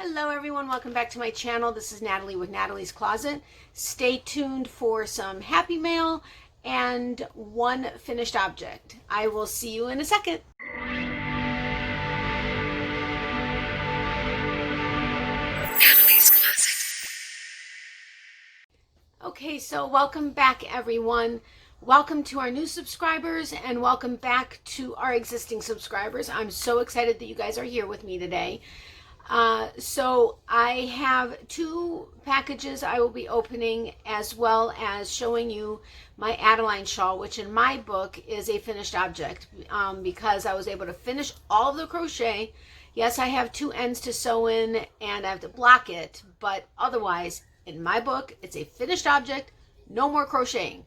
Hello everyone, welcome back to my channel. This is Natalie with Natalie's Closet. Stay tuned for some happy mail and one finished object. I will see you in a second. Natalie's Closet. Okay, so welcome back everyone. Welcome to our new subscribers and welcome back to our existing subscribers. I'm so excited that you guys are here with me today. So I have two packages I will be opening, as well as showing you my Adeline shawl, which in my book is a finished object, because I was able to finish all of the crochet. Yes, I have two ends to sew in and I have to block it, but otherwise in my book it's a finished object, no more crocheting.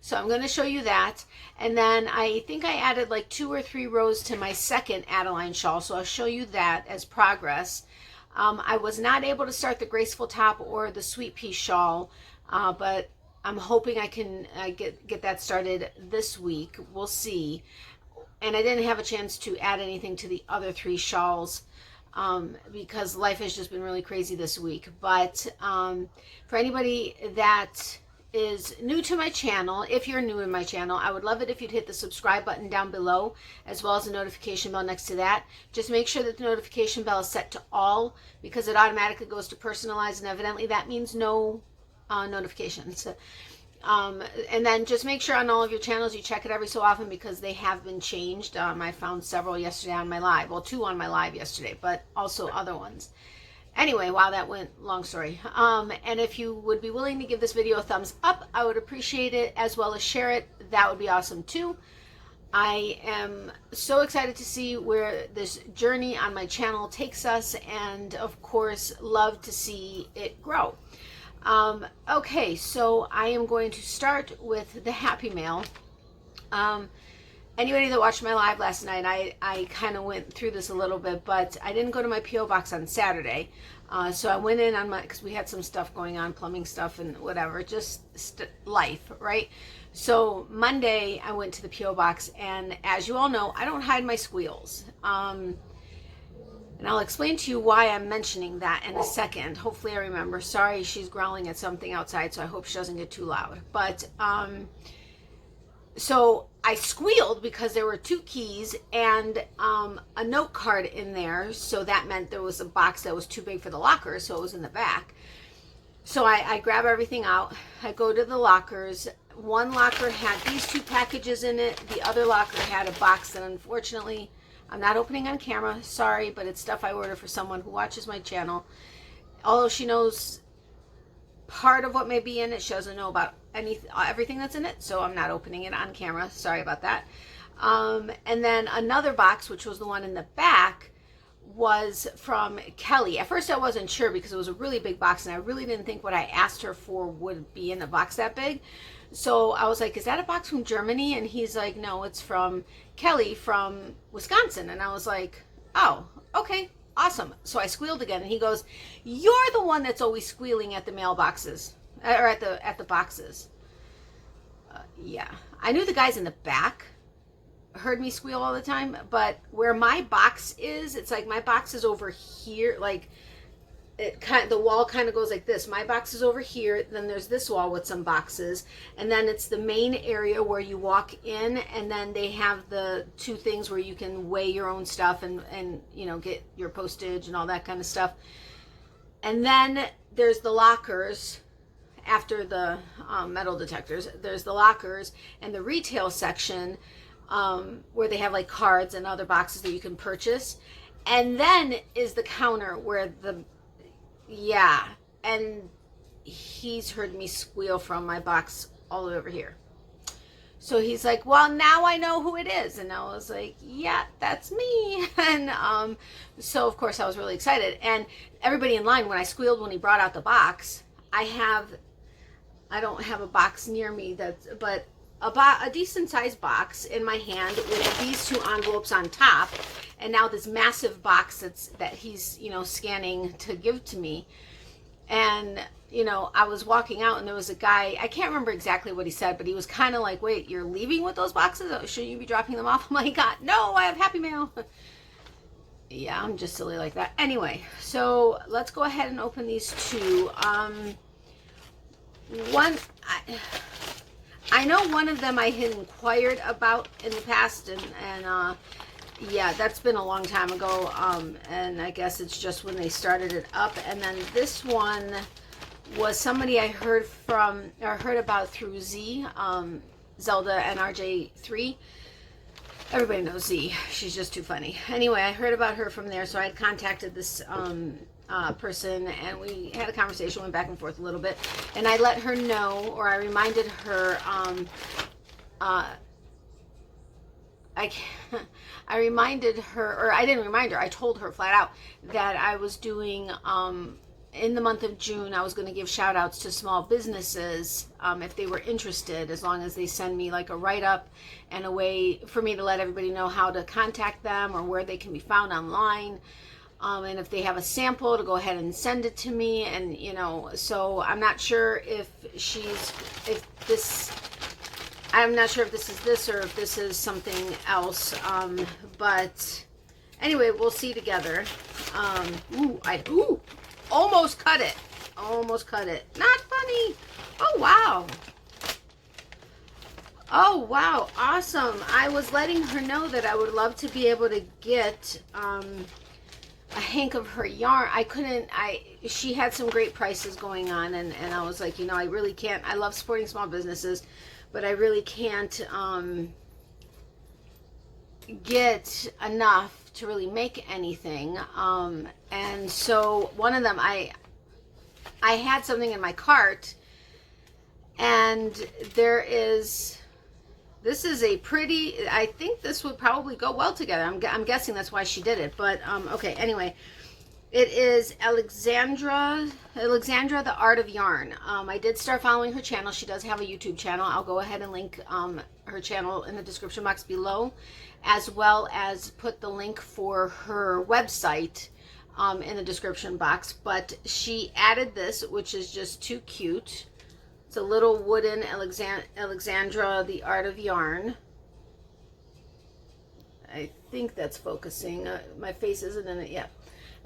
So I'm going to show you that, and then I think I added like 2 or 3 rows to my second Adeline shawl, so I'll show you that as progress. I was not able to start the graceful top or the sweet pea shawl, but I'm hoping I can get that started this week. We'll see. And I didn't have a chance to add anything to the other 3 shawls because life has just been really crazy this week. But for anybody that is new to my channel, if you're new in my channel, I would love it if you'd hit the subscribe button down below, as well as the notification bell next to that. Just make sure that the notification bell is set to all, because it automatically goes to personalized, and evidently that means no notifications. And then just make sure on all of your channels you check it every so often, because they have been changed. I found several yesterday on my live, well, 2 on my live yesterday, but also other ones. Anyway, wow, that went long story. And if you would be willing to give this video a thumbs up, I would appreciate it, as well as share it. That would be awesome too. I am so excited to see where this journey on my channel takes us, and of course love to see it grow. Okay, so I am going to start with the happy mail. Anybody that watched my live last night, I kind of went through this a little bit, but I didn't go to my P.O. box on Saturday. So I went in on my, because we had some stuff going on, plumbing stuff and whatever, just life, right? So Monday I went to the P.O. box, and as you all know, I don't hide my squeals. And I'll explain to you why I'm mentioning that in a second. Hopefully I remember. Sorry, she's growling at something outside, so I hope she doesn't get too loud. But, so I squealed because there were 2 keys and a note card in there. So that meant there was a box that was too big for the locker, so it was in the back. So I grab everything out. I go to the lockers. One locker had these 2 packages in it. The other locker had a box that unfortunately I'm not opening on camera. Sorry, but it's stuff I ordered for someone who watches my channel. Although she knows part of what may be in it, she doesn't know about everything that's in it, so I'm not opening it on camera. Sorry about that. And then another box, which was the one in the back, was from Kelly. At first I wasn't sure because it was a really big box, and I really didn't think what I asked her for would be in a box that big. So I was like, is that a box from Germany? And he's like, no, it's from Kelly from Wisconsin. And I was like, oh, okay, awesome. So I squealed again, and he goes, you're the one that's always squealing at the mailboxes, or at the boxes. Yeah, I knew the guys in the back heard me squeal all the time, but where my box is, it's like my box is over here, like the wall kind of goes like this. My box is over here, then there's this wall with some boxes, and then it's the main area where you walk in, and then they have the 2 things where you can weigh your own stuff and you know, get your postage and all that kind of stuff. And then there's the lockers. After the metal detectors, there's the lockers and the retail section, where they have like cards and other boxes that you can purchase. And then is the counter where yeah, and he's heard me squeal from my box all the way over here. So he's like, well, now I know who it is. And I was like, yeah, that's me. And so of course I was really excited. And everybody in line, when I squealed when he brought out the box, I don't have a box near me, but a decent sized box in my hand with these 2 envelopes on top, and now this massive box that he's, you know, scanning to give to me. And you know, I was walking out and there was a guy, I can't remember exactly what he said, but he was kind of like, wait, you're leaving with those boxes? Shouldn't you be dropping them off? I'm like, God, no, I have happy mail. Yeah, I'm just silly like that. Anyway, so let's go ahead and open these two. I know one of them I had inquired about in the past, and yeah, that's been a long time ago, and I guess it's just when they started it up. And then this one was somebody I heard about through Z, Zelda NRJ3. Everybody knows Z. She's just too funny. Anyway, I heard about her from there, so I had contacted this person, and we had a conversation, went back and forth a little bit, and I let her know, or I reminded her, I reminded her, or I didn't remind her, I told her flat out that I was doing, in the month of June, I was going to give shout outs to small businesses if they were interested, as long as they send me like a write-up and a way for me to let everybody know how to contact them or where they can be found online. And if they have a sample, to go ahead and send it to me. And, you know, so I'm not sure if I'm not sure if this is this or if this is something else. But anyway, we'll see together. Almost cut it. Almost cut it. Not funny. Oh, wow. Oh, wow. Awesome. I was letting her know that I would love to be able to get a hank of her yarn. I couldn't, she had some great prices going on, and I was like, you know, I really can't, I love supporting small businesses, but I really can't get enough to really make anything. And so one of them, I had something in my cart, and this is a pretty, I think this would probably go well together. I'm guessing that's why she did it, but okay, anyway, it is Alexandra the Art of Yarn. I did start following her channel. She does have a YouTube channel. I'll go ahead and link her channel in the description box below, as well as put the link for her website in the description box. But she added this, which is just too cute. It's a little wooden Alexandra the Art of Yarn. I think that's focusing. My face isn't in it yet.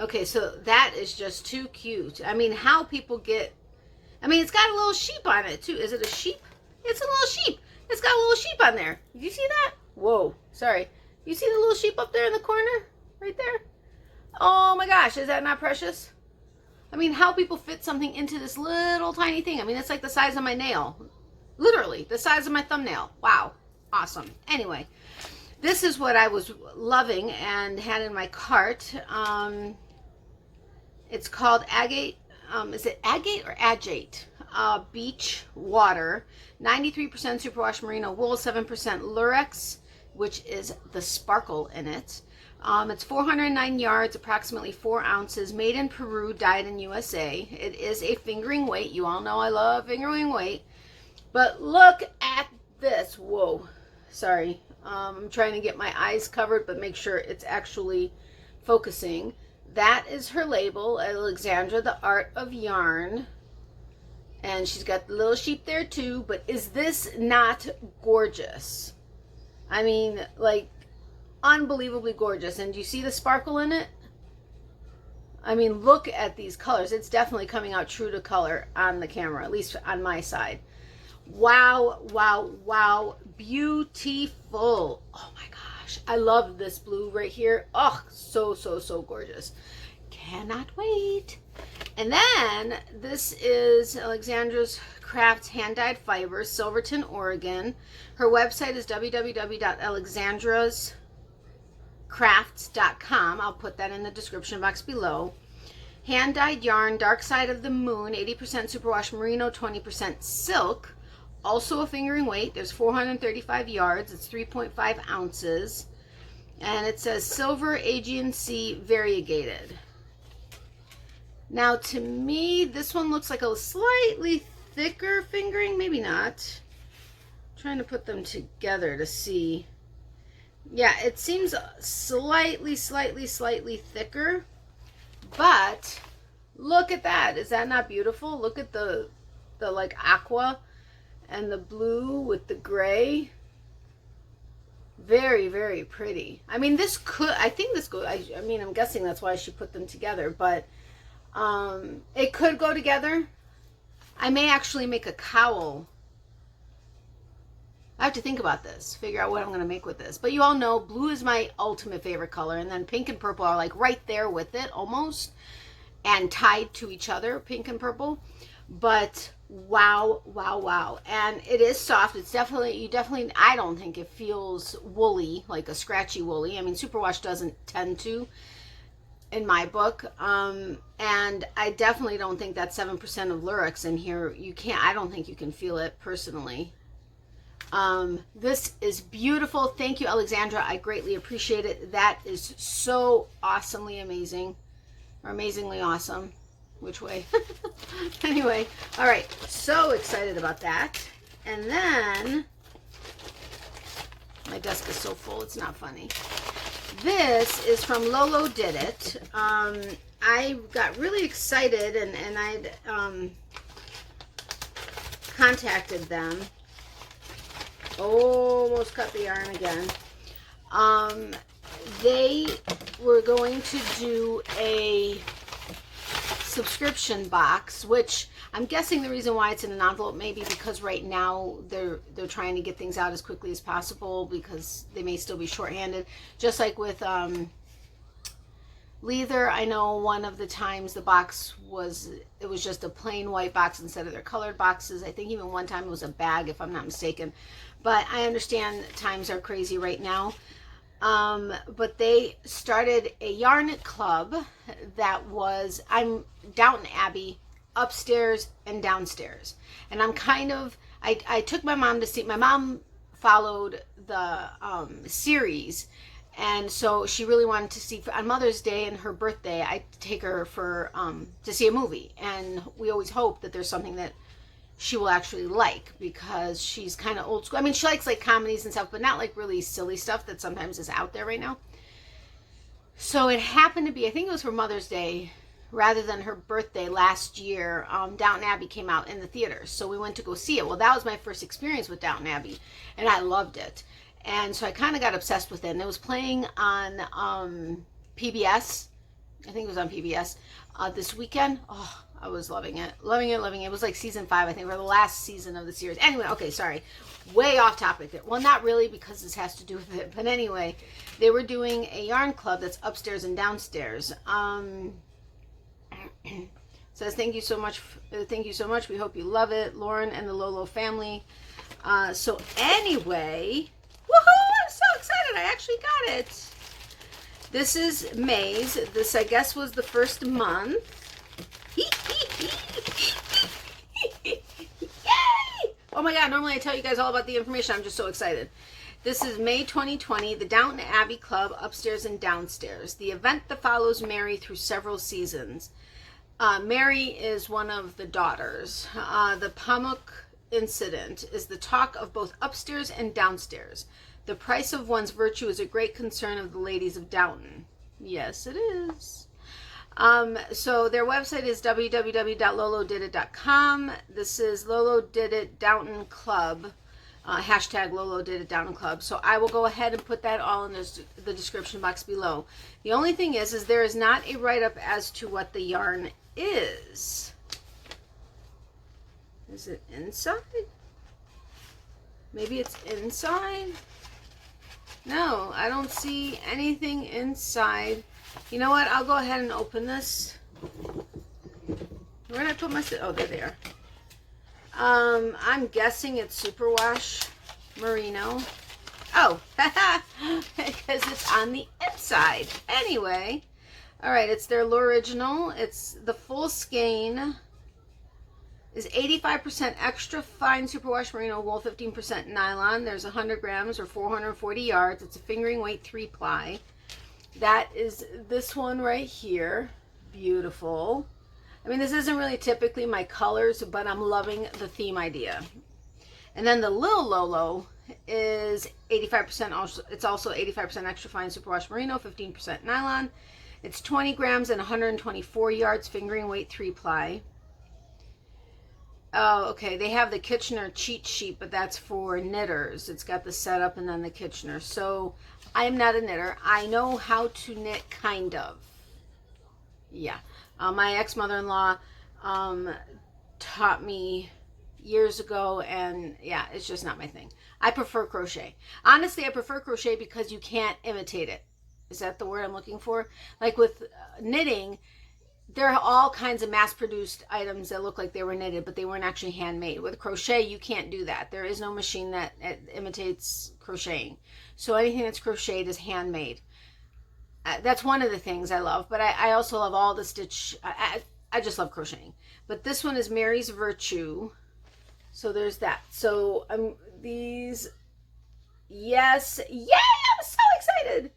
Okay, so that is just too cute. I mean, how people get, I mean, it's got a little sheep on it too. Is it a sheep? It's a little sheep. It's got a little sheep on there. Did you see that? Whoa, sorry. You see the little sheep up there in the corner? Right there? Oh my gosh, is that not precious? I mean, how people fit something into this little tiny thing. I mean, it's like the size of my nail. Literally, the size of my thumbnail. Wow, awesome. Anyway, this is what I was loving and had in my cart. It's called Agate. Is it Agate or Agate? Beach Water. 93% superwash merino wool, 7% lurex, which is the sparkle in it. It's 409 yards, approximately 4 ounces, made in Peru, dyed in USA. It is a fingering weight. You all know I love fingering weight. But look at this. Whoa. Sorry. I'm trying to get my eyes covered, but make sure it's actually focusing. That is her label, Alexandra the Art of Yarn. And she's got the little sheep there too. But is this not gorgeous? I mean, like, unbelievably gorgeous. And do you see the sparkle in it? I mean, look at these colors. It's definitely coming out true to color on the camera, at least on my side. Wow, wow, wow. Beautiful. Oh my gosh. I love this blue right here. Oh, so, so, so gorgeous. Cannot wait. And then this is Alexandra's Crafts hand-dyed fibers, Silverton, Oregon. Her website is www.alexandrascrafts.com. I'll put that in the description box below. Hand-dyed yarn, Dark Side of the Moon, 80% superwash merino, 20% silk. Also a fingering weight. There's 435 yards. It's 3.5 ounces. And it says Silver Aegean Sea Variegated. Now, to me, this one looks like a slightly thicker fingering. Maybe not. I'm trying to put them together to see. Yeah, it seems slightly thicker. But look at that. Is that not beautiful? Look at the like aqua and the blue with the gray. Very, very pretty. I mean, this could, I think this could, I mean, I'm guessing that's why she put them together, but it could go together. I may actually make a cowl. I have to think about this, figure out what I'm going to make with this. But you all know blue is my ultimate favorite color, and then pink and purple are like right there with it almost, and tied to each other, pink and purple. But wow, wow, wow. And it is soft. It's definitely, I don't think it feels woolly, like a scratchy woolly. I mean, superwash doesn't tend to in my book. And I definitely don't think that 7% of Lurex in here, I don't think you can feel it personally. This is beautiful. Thank you, Alexandra. I greatly appreciate it. That is so awesomely amazing, or amazingly awesome. Which way? Anyway, all right. So excited about that. And then my desk is so full, it's not funny. This is from Lolodidit. I got really excited and I'd contacted them. Almost cut the yarn again. They were going to do a subscription box, which I'm guessing the reason why it's in an envelope maybe because right now they're trying to get things out as quickly as possible because they may still be shorthanded. Just like with Leather, I know one of the times the box was just a plain white box instead of their colored boxes. I think even one time it was a bag, if I'm not mistaken. But I understand times are crazy right now. But they started a yarn club that was, I'm Downton Abbey, upstairs and downstairs. And I'm kind of, I took my mom to see, my mom followed the series. And so she really wanted to see, on Mother's Day and her birthday, I take her for to see a movie. And we always hope that there's something that she will actually like because she's kind of old school. I mean, she likes like comedies and stuff, but not like really silly stuff that sometimes is out there right now. So it happened to be, I think it was for Mother's Day rather than her birthday last year. Downton Abbey came out in the theaters. So we went to go see it. Well, that was my first experience with Downton Abbey and I loved it. And so I kind of got obsessed with it. And it was playing on PBS. I think it was on PBS this weekend. Oh, I was loving it. Loving it, loving it. It was like season 5, I think, or the last season of the series. Anyway, okay, sorry. Way off topic there. Well, not really because this has to do with it. But anyway, they were doing a yarn club that's upstairs and downstairs. Says, thank you so much. Thank you so much. We hope you love it. Lauren and the Lolo family. So anyway, woohoo! I'm so excited. I actually got it. This is May's. This, I guess, was the first month. Yay! Oh my god, normally I tell you guys all about the information. I'm just so excited. This is May 2020, the Downton Abbey Club, upstairs and downstairs. The event that follows Mary through several seasons. Mary is one of the daughters. The Pamuk incident is the talk of both upstairs and downstairs. The price of one's virtue is a great concern of the ladies of Downton. Yes, it is. So their website is www.lolodidit.com. This is Lolodidit Downton Club, hashtag Lolodidit Downton Club. So I will go ahead and put that all in the description box below. The only thing is there is not a write-up as to what the yarn is. Is it inside? Maybe it's inside? No, I don't see anything inside. You know what? I'll go ahead and open this. Where did I put my... Oh, there they are. I'm guessing it's superwash merino. Oh, because it's on the inside. Anyway, all right, it's their L'Original. It's the full skein is 85% extra fine superwash merino wool, 15% nylon. There's 100 grams or 440 yards. It's a fingering weight 3-ply. That is this one right here. Beautiful. I mean, this isn't really typically my colors, but I'm loving the theme idea. And then the Lil Lolo is 85% also, it's also 85% extra fine superwash merino, 15% nylon. It's 20 grams and 124 yards, fingering weight 3-ply. Oh, okay. They have the Kitchener cheat sheet, but that's for knitters. It's got the setup and then the Kitchener. So I am not a knitter. I know how to knit, kind of. Yeah. My ex-mother-in-law taught me years ago, and yeah, it's just not my thing. I prefer crochet. Honestly, I prefer crochet because you can't imitate it. Is that the word I'm looking for? Like with knitting, there are all kinds of mass-produced items that look like they were knitted, but they weren't actually handmade. With crochet, you can't do that. There is no machine that imitates crocheting. So anything that's crocheted is handmade. That's one of the things I love, but I also love all the stitch. I just love crocheting. But this one is Mary's Virtue. So there's that. So these, yes, yay, I'm so excited.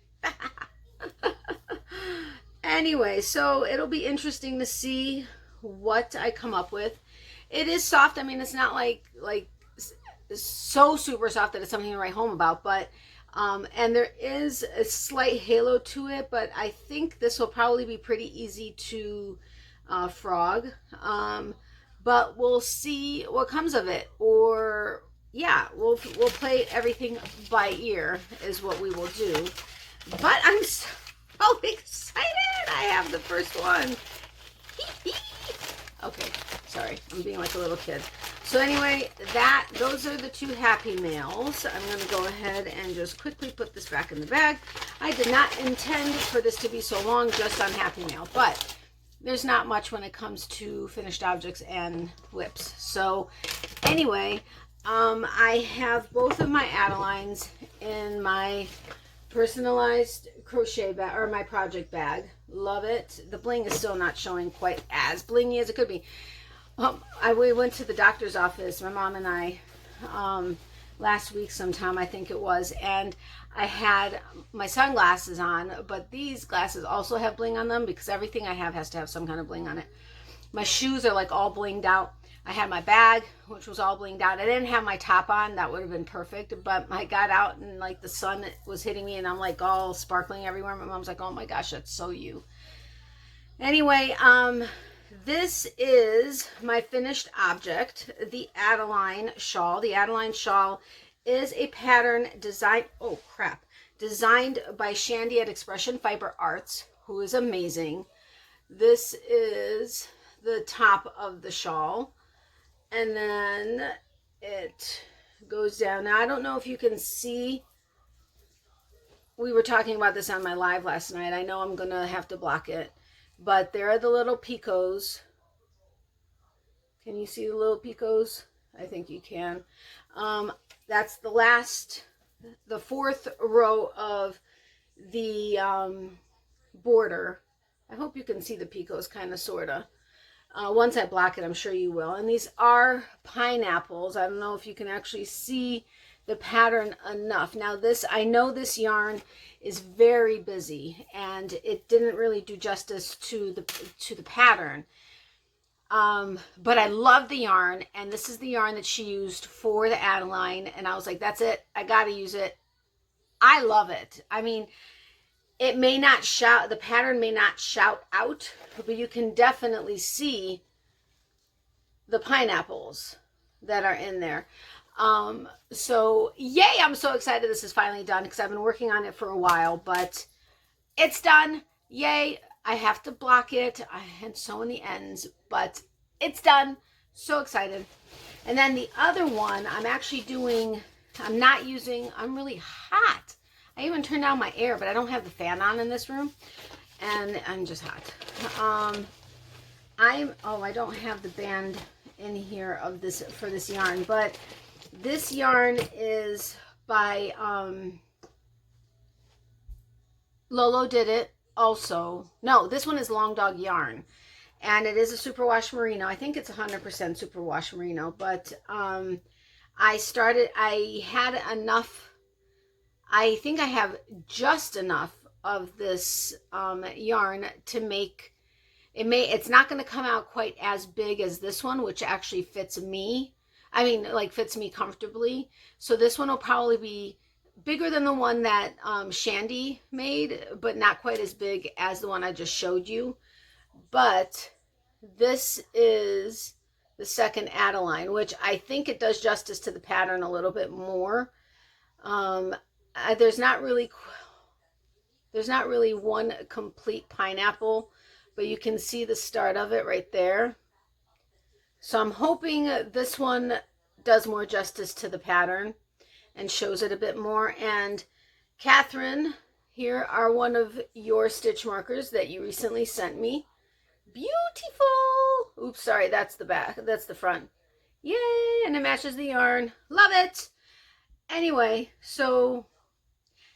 Anyway, so it'll be interesting to see what I come up with. It is soft. I mean, it's not like so super soft that it's something to write home about, but and there is a slight halo to it, but I think this will probably be pretty easy to frog. But we'll see what comes of it. Or yeah, we'll play everything by ear is what we will do. But I'm so excited. I have the first one. Okay, sorry, I'm being like a little kid. So anyway, those are the two Happy Mails. I'm going to go ahead and just quickly put this back in the bag. I did not intend for this to be so long just on Happy Mail, but there's not much when it comes to finished objects and WIPs. So anyway, I have both of my Adelines in my personalized crochet bag, or my project bag. Love it. The bling is still not showing quite as blingy as it could be. We went to the doctor's office, my mom and I, last week sometime, I think it was, and I had my sunglasses on, but these glasses also have bling on them because everything I have has to have some kind of bling on it. My shoes are like all blinged out. I had my bag, which was all blinged out. I didn't have my top on. That would have been perfect, but I got out and like the sun was hitting me and I'm like all sparkling everywhere. My mom's like, oh my gosh, that's so you. Anyway, this is my finished object, the Adeline Shawl. The Adeline Shawl is a pattern designed by Shandy at Expression Fiber Arts, who is amazing. This is the top of the shawl, and then it goes down. Now, I don't know if you can see. We were talking about this on my live last night. I know I'm going to have to block it. But there are the little picots. Can you see the little picots? I think you can. That's the fourth row of the border. I hope you can see the picots, kind of, sort of. Once I block it, I'm sure you will. And these are pineapples. I don't know if you can actually see the pattern enough. Now I know this yarn is very busy and it didn't really do justice to the pattern. But I love the yarn, and this is the yarn that she used for the Adeline, and I was like, that's it. I got to use it. I love it. I mean, it may not shout, the pattern may not shout out, but you can definitely see the pineapples that are in there. So yay, I'm so excited this is finally done because I've been working on it for a while, but it's done. Yay. I have to block it. I had sewn the ends, but it's done. So excited. And then the other one I'm actually doing, I'm really hot. I even turned down my air, but I don't have the fan on in this room, and I'm just hot. I don't have the band in here of this for this yarn, but this yarn is by Lolodidit also. No, this one is Long Dog yarn, and it is a superwash merino. I think it's 100% superwash merino, but I had enough. I think I have just enough of this yarn to make it. It's not going to come out quite as big as this one, which actually fits me. I mean, like, fits me comfortably. So this one will probably be bigger than the one that Shandy made, but not quite as big as the one I just showed you. But this the second Adeline, which I think it does justice to the pattern a little bit more. There's not really one complete pineapple, but you can see the start of it right there. So I'm hoping this one does more justice to the pattern and shows it a bit more. And Catherine, here are one of your stitch markers that you recently sent me. Beautiful. Oops, sorry, that's the back. That's the front. Yay, and it matches the yarn. Love it. Anyway, so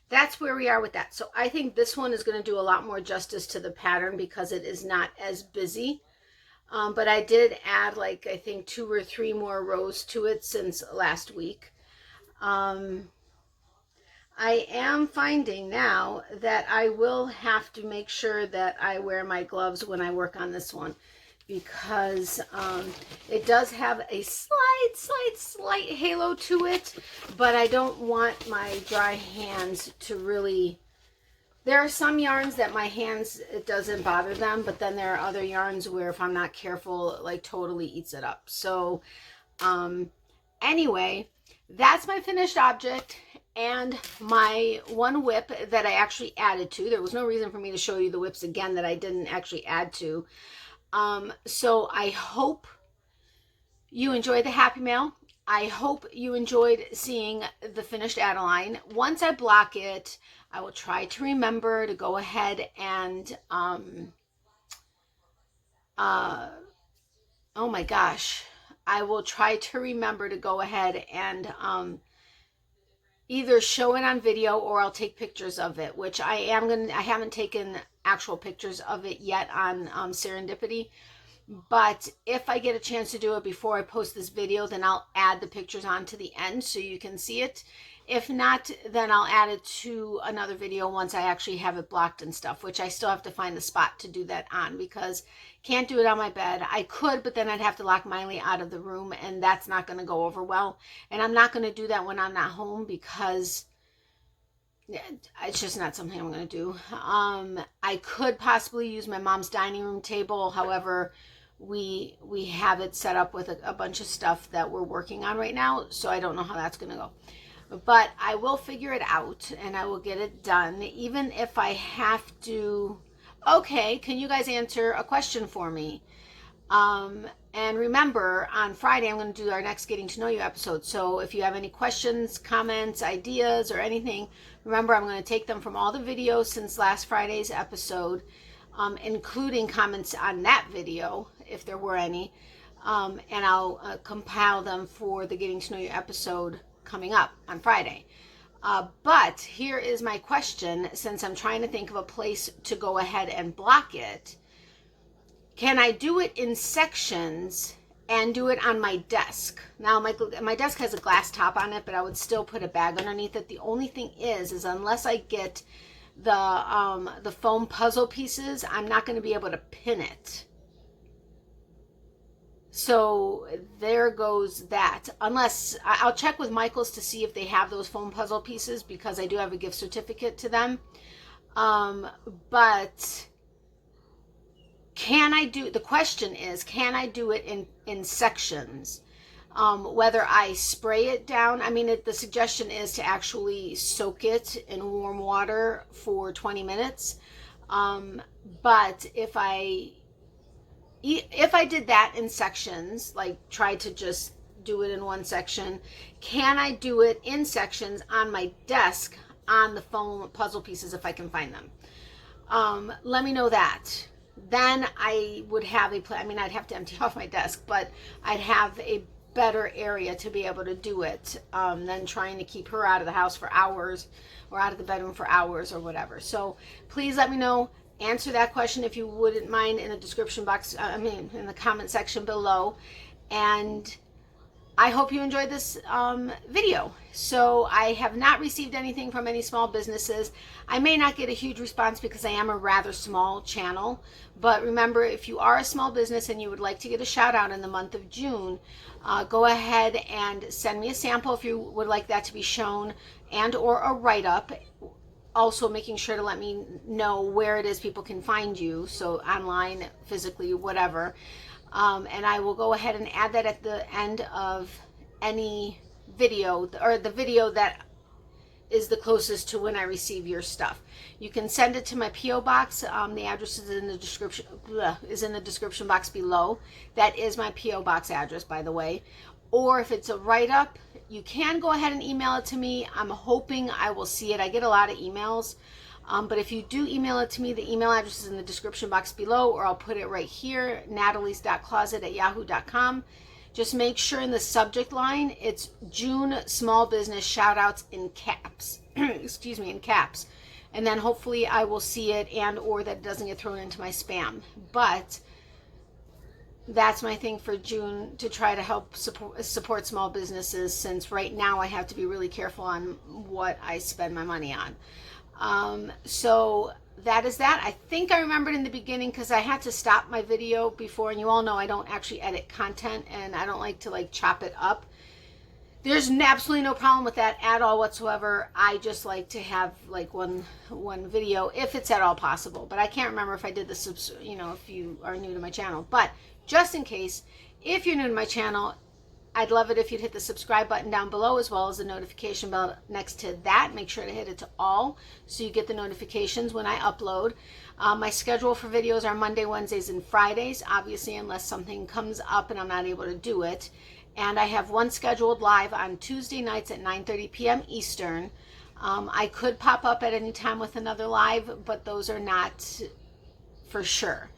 that's where we are with that. So I think this one is going to do a lot more justice to the pattern because it is not as busy. But I did add like, I think 2 or 3 more rows to it since last week. I am finding now that I will have to make sure that I wear my gloves when I work on this one, because it does have a slight halo to it, but I don't want my dry hands to really... There are some yarns that my hands, it doesn't bother them, but then there are other yarns where if I'm not careful, it like totally eats it up. So anyway, that's my finished object and my one WIP that I actually added to. There was no reason for me to show you the WIPs again that I didn't actually add to. So I hope you enjoyed the Happy Mail. I hope you enjoyed seeing the finished Adeline. Once I block it, I will try to remember to go ahead and, oh my gosh, I will try to remember to go ahead and either show it on video or I'll take pictures of it, which I haven't taken actual pictures of it yet on Serendipity. But if I get a chance to do it before I post this video, then I'll add the pictures on to the end so you can see it. If not, then I'll add it to another video once I actually have it blocked and stuff, which I still have to find the spot to do that on because can't do it on my bed. I could, but then I'd have to lock Miley out of the room and that's not going to go over well. And I'm not going to do that when I'm not home because it's just not something I'm going to do. I could possibly use my mom's dining room table. However, we have it set up with a bunch of stuff that we're working on right now. So I don't know how that's going to go. But I will figure it out and I will get it done. Even if I have to... Okay, can you guys answer a question for me? And remember, on Friday, I'm going to do our next Getting to Know You episode. So if you have any questions, comments, ideas, or anything, remember, I'm going to take them from all the videos since last Friday's episode, including comments on that video, if there were any, and I'll compile them for the Getting to Know You episode coming up on Friday. But here is my question, since I'm trying to think of a place to go ahead and block it. Can I do it in sections and do it on my desk? Now, my desk has a glass top on it, but I would still put a bag underneath it. The only thing is unless I get the foam puzzle pieces, I'm not going to be able to pin it. So there goes that. Unless I'll check with Michael's to see if they have those foam puzzle pieces, because I do have a gift certificate to them. But the question is, can I do it in sections? Whether I spray it down, I mean, the suggestion is to actually soak it in warm water for 20 minutes. But if I did that in sections, like try to just do it in one section, can I do it in sections on my desk on the foam puzzle pieces if I can find them? Let me know that. Then I would have I'd have to empty off my desk, but I'd have a better area to be able to do it than trying to keep her out of the house for hours or out of the bedroom for hours or whatever. So please let me know. Answer that question if you wouldn't mind in the description box, in the comment section below. And I hope you enjoyed this video. So I have not received anything from any small businesses. I may not get a huge response because I am a rather small channel. But remember, if you are a small business and you would like to get a shout out in the month of June, go ahead and send me a sample if you would like that to be shown, and or a write-up. Also making sure to let me know where it is people can find you, so online, physically, whatever. And I will go ahead and add that at the end of any video, or the video that is the closest to when I receive your stuff. You can send it to my P.O. box. The address is in the description box below. That is my P.O. box address, by the way. Or if it's a write-up, you can go ahead and email it to me. I'm hoping I will see it. I get a lot of emails. But if you do email it to me, the email address is in the description box below, or I'll put it right here, natalies.closet@yahoo.com. Just make sure in the subject line, it's June Small Business Shoutouts in caps. Excuse me, in caps. And then hopefully I will see it, and or that it doesn't get thrown into my spam. But that's my thing for June, to try to help support small businesses, since right now I have to be really careful on what I spend my money on. So that is that. I think I remembered in the beginning, because I had to stop my video before, and you all know I don't actually edit content, and I don't like to like chop it up. There's absolutely no problem with that at all whatsoever. I just like to have like one video, if it's at all possible. But I can't remember if I did this, if you are new to my channel. But just in case, if you're new to my channel, I'd love it if you'd hit the subscribe button down below, as well as the notification bell next to that. Make sure to hit it to all, so you get the notifications when I upload. My schedule for videos are Monday, Wednesdays, and Fridays, obviously, unless something comes up and I'm not able to do it. And I have one scheduled live on Tuesday nights at 9:30 p.m. Eastern. I could pop up at any time with another live, but those are not for sure.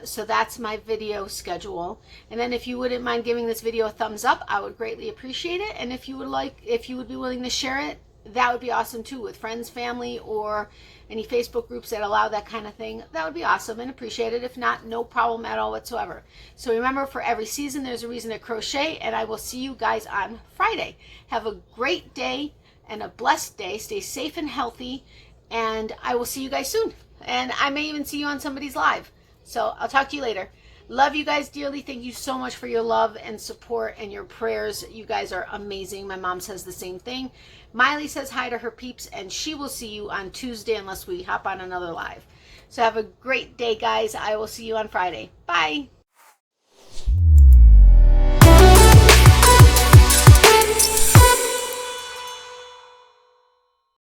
So that's my video schedule. And then if you wouldn't mind giving this video a thumbs up, I would greatly appreciate it. And if you would be willing to share it, that would be awesome too, with friends, family, or any Facebook groups that allow that kind of thing. That would be awesome and appreciated. If not, no problem at all whatsoever. So remember, for every season, there's a reason to crochet, and I will see you guys on Friday. Have a great day and a blessed day. Stay safe and healthy, and I will see you guys soon. And I may even see you on somebody's live. So I'll talk to you later. Love you guys dearly. Thank you so much for your love and support and your prayers. You guys are amazing. My mom says the same thing. Miley says hi to her peeps, and she will see you on Tuesday unless we hop on another live. So have a great day, guys. I will see you on Friday. Bye.